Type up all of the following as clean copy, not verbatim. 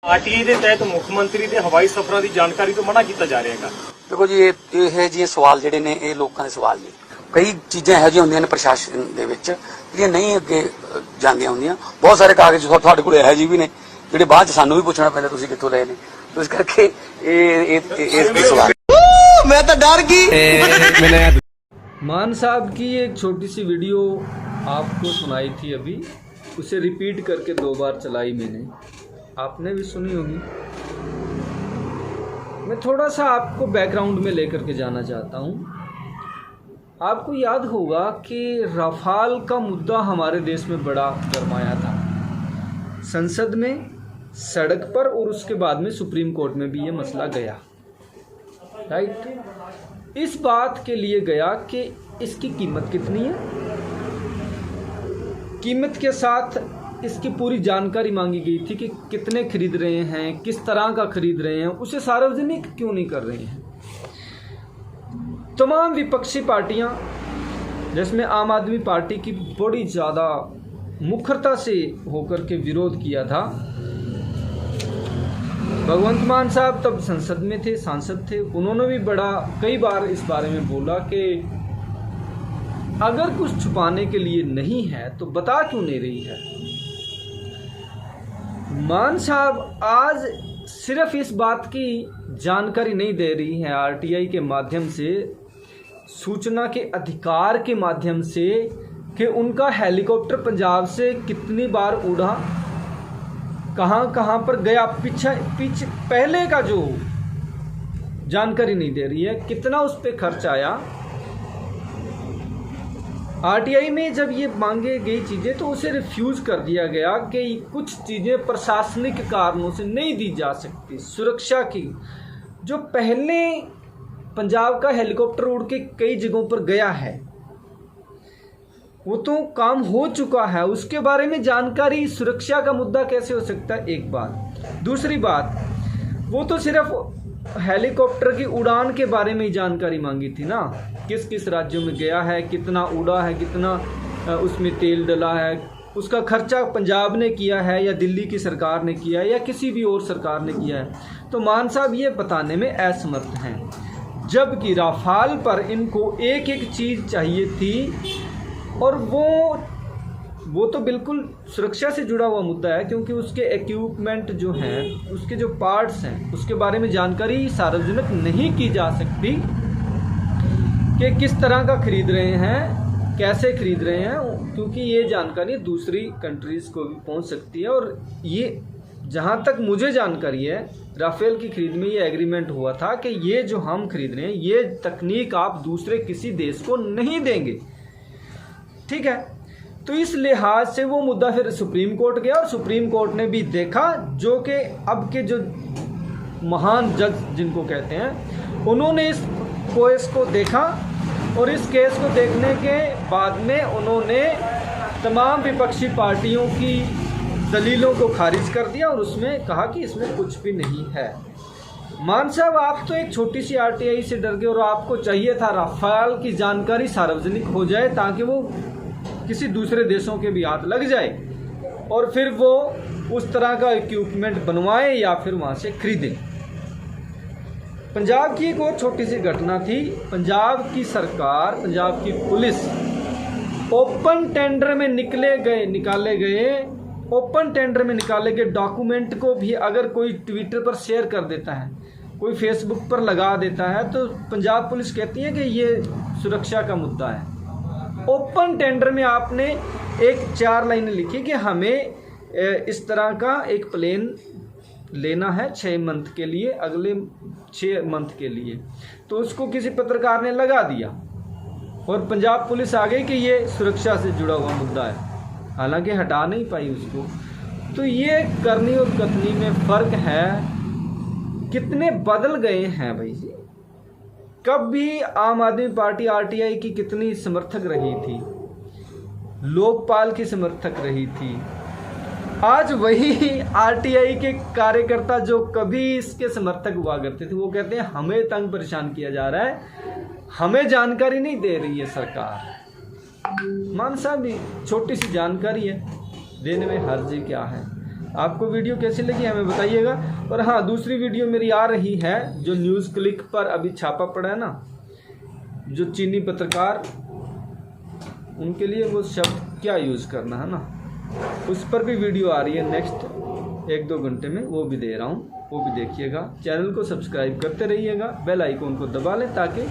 RTI ਦੇ ਤਹਿਤ ਮੁੱਖ ਮੰਤਰੀ ਦੇ ਹਵਾਈ ਸਫ਼ਰਾਂ ਦੀ ਜਾਣਕਾਰੀ ਤੋਂ ਮਨਾ ਕੀਤਾ ਜਾ ਰਿਹਾ ਹੈਗਾ। देखो जी ये जी सवाल ਜਿਹੜੇ ਨੇ ਇਹ ਲੋਕਾਂ ਦੇ ਸਵਾਲ ਨੇ। ਕਈ ਚੀਜ਼ਾਂ ਇਹੋ ਜਿਹੀਆਂ ਹੁੰਦੀਆਂ ਨੇ ਪ੍ਰਸ਼ਾਸਨ ਦੇ ਵਿੱਚ ਜਿਹੜੀਆਂ ਨਹੀਂ ਅੱਗੇ ਜਾਂਦੀਆਂ ਹੁੰਦੀਆਂ। ਬਹੁਤ ਸਾਰੇ ਕਾਗਜ਼ ਤੁਹਾਡੇ ਕੋਲ ਇਹੋ ਜਿਹੇ ਵੀ ਨੇ ਜਿਹੜੇ ਬਾਅਦ ਚ ਸਾਨੂੰ ਵੀ ਪੁੱਛਣਾ ਪੈਂਦਾ ਤੁਸੀਂ ਕਿੱਥੋਂ ਲਏ ਨੇ। तो इस करके ये सवाल मैं तो डर गई। मान साहब की एक छोटी सी वीडियो आपको सुनाई थी अभी, उसे रिपीट करके 2 बार चलाई मैंने, आपने भी सुनी होगी। मैं थोड़ा सा आपको बैकग्राउंड में लेकर के जाना चाहता हूँ। आपको याद होगा कि राफाल का मुद्दा हमारे देश में बड़ा गरमाया था, संसद में, सड़क पर, और उसके बाद में सुप्रीम कोर्ट में भी ये मसला गया। राइट, इस बात के लिए गया कि इसकी कीमत कितनी है, कीमत के साथ इसकी पूरी जानकारी मांगी गई थी कि कितने खरीद रहे हैं, किस तरह का खरीद रहे हैं, उसे सार्वजनिक क्यों नहीं कर रहे हैं। तमाम विपक्षी पार्टियां, जिसमें आम आदमी पार्टी की बड़ी ज़्यादा मुखरता से होकर के विरोध किया था। भगवंत मान साहब तब संसद में थे, सांसद थे, उन्होंने भी बड़ा कई बार इस बारे में बोला कि अगर कुछ छुपाने के लिए नहीं है तो बता क्यों नहीं रही है। मान साहब आज सिर्फ इस बात की जानकारी नहीं दे रही है आरटीआई के माध्यम से, सूचना के अधिकार के माध्यम से, कि उनका हेलीकॉप्टर पंजाब से कितनी बार उड़ा, कहाँ कहाँ पर गया, पीछे पहले का जो जानकारी नहीं दे रही है, कितना उस पर खर्च आया। आरटीआई में जब ये मांगे गई चीज़ें तो उसे रिफ्यूज़ कर दिया गया कि कुछ चीज़ें प्रशासनिक कारणों से नहीं दी जा सकती। सुरक्षा की जो पहले पंजाब का हेलीकॉप्टर उड़ के कई जगहों पर गया है वो तो काम हो चुका है, उसके बारे में जानकारी, सुरक्षा का मुद्दा कैसे हो सकता है, एक बात। दूसरी बात, वो तो सिर्फ हेलीकॉप्टर की उड़ान के बारे में ही जानकारी मांगी थी ना, किस किस राज्यों में गया है, कितना उड़ा है, कितना उसमें तेल डला है, उसका खर्चा पंजाब ने किया है या दिल्ली की सरकार ने किया है या किसी भी और सरकार ने किया है। तो मान साहब ये बताने में असमर्थ हैं, जबकि राफाल पर इनको एक एक चीज़ चाहिए थी, और वो तो बिल्कुल सुरक्षा से जुड़ा हुआ मुद्दा है, क्योंकि उसके इक्विपमेंट जो हैं, उसके जो पार्ट्स हैं, उसके बारे में जानकारी सार्वजनिक नहीं की जा सकती कि किस तरह का खरीद रहे हैं, कैसे खरीद रहे हैं, क्योंकि ये जानकारी दूसरी कंट्रीज़ को भी पहुंच सकती है। और ये जहां तक मुझे जानकारी है, राफेल की खरीद में ये एग्रीमेंट हुआ था कि ये जो हम खरीद रहे हैं ये तकनीक आप दूसरे किसी देश को नहीं देंगे, ठीक है। तो इस लिहाज से वो मुद्दा फिर सुप्रीम कोर्ट गया, और सुप्रीम कोर्ट ने भी देखा, जो कि अब के जो महान जज जिनको कहते हैं, उन्होंने इस केस को देखा, और इस केस को देखने के बाद में उन्होंने तमाम विपक्षी पार्टियों की दलीलों को खारिज कर दिया, और उसमें कहा कि इसमें कुछ भी नहीं है। मान साहब आप तो एक छोटी सी आरटीआई से डर गए, और आपको चाहिए था राफेल की जानकारी सार्वजनिक हो जाए ताकि वो किसी दूसरे देशों के भी हाथ लग जाए, और फिर वो उस तरह का इक्विपमेंट बनवाएं या फिर वहाँ से खरीदें। पंजाब की एक और छोटी सी घटना थी। पंजाब की सरकार, पंजाब की पुलिस ओपन टेंडर में ओपन टेंडर में निकाले गए डॉक्यूमेंट को भी अगर कोई ट्विटर पर शेयर कर देता है, कोई फेसबुक पर लगा देता है, तो पंजाब पुलिस कहती है कि ये सुरक्षा का मुद्दा है। ओपन टेंडर में आपने एक 4 लाइनें लिखी कि हमें इस तरह का एक प्लेन लेना है 6 मंथ के लिए, अगले 6 मंथ के लिए, तो उसको किसी पत्रकार ने लगा दिया, और पंजाब पुलिस आ गई कि ये सुरक्षा से जुड़ा हुआ मुद्दा है, हालांकि हटा नहीं पाई उसको। तो ये करनी और कथनी में फ़र्क है, कितने बदल गए हैं भाई जी। कब भी आम आदमी पार्टी आरटीआई की कितनी समर्थक रही थी, लोकपाल की समर्थक रही थी, आज वही आरटीआई के कार्यकर्ता जो कभी इसके समर्थक हुआ करते थे, वो कहते हैं हमें तंग परेशान किया जा रहा है, हमें जानकारी नहीं दे रही है सरकार। मान साहब छोटी सी जानकारी है, देने में हर्ज क्या है। आपको वीडियो कैसी लगी हमें बताइएगा। और हाँ, दूसरी वीडियो मेरी आ रही है जो न्यूज़ क्लिक पर अभी छापा पड़ा है ना, जो चीनी पत्रकार, उनके लिए वो शब्द क्या यूज़ करना है ना, उस पर भी वीडियो आ रही है नेक्स्ट 1-2 घंटे में, वो भी दे रहा हूँ, वो भी देखिएगा। चैनल को सब्सक्राइब करते रहिएगा, बेल आइकन को दबा लें ताकि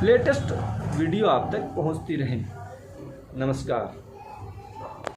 लेटेस्ट वीडियो आप तक पहुँचती रहें। नमस्कार।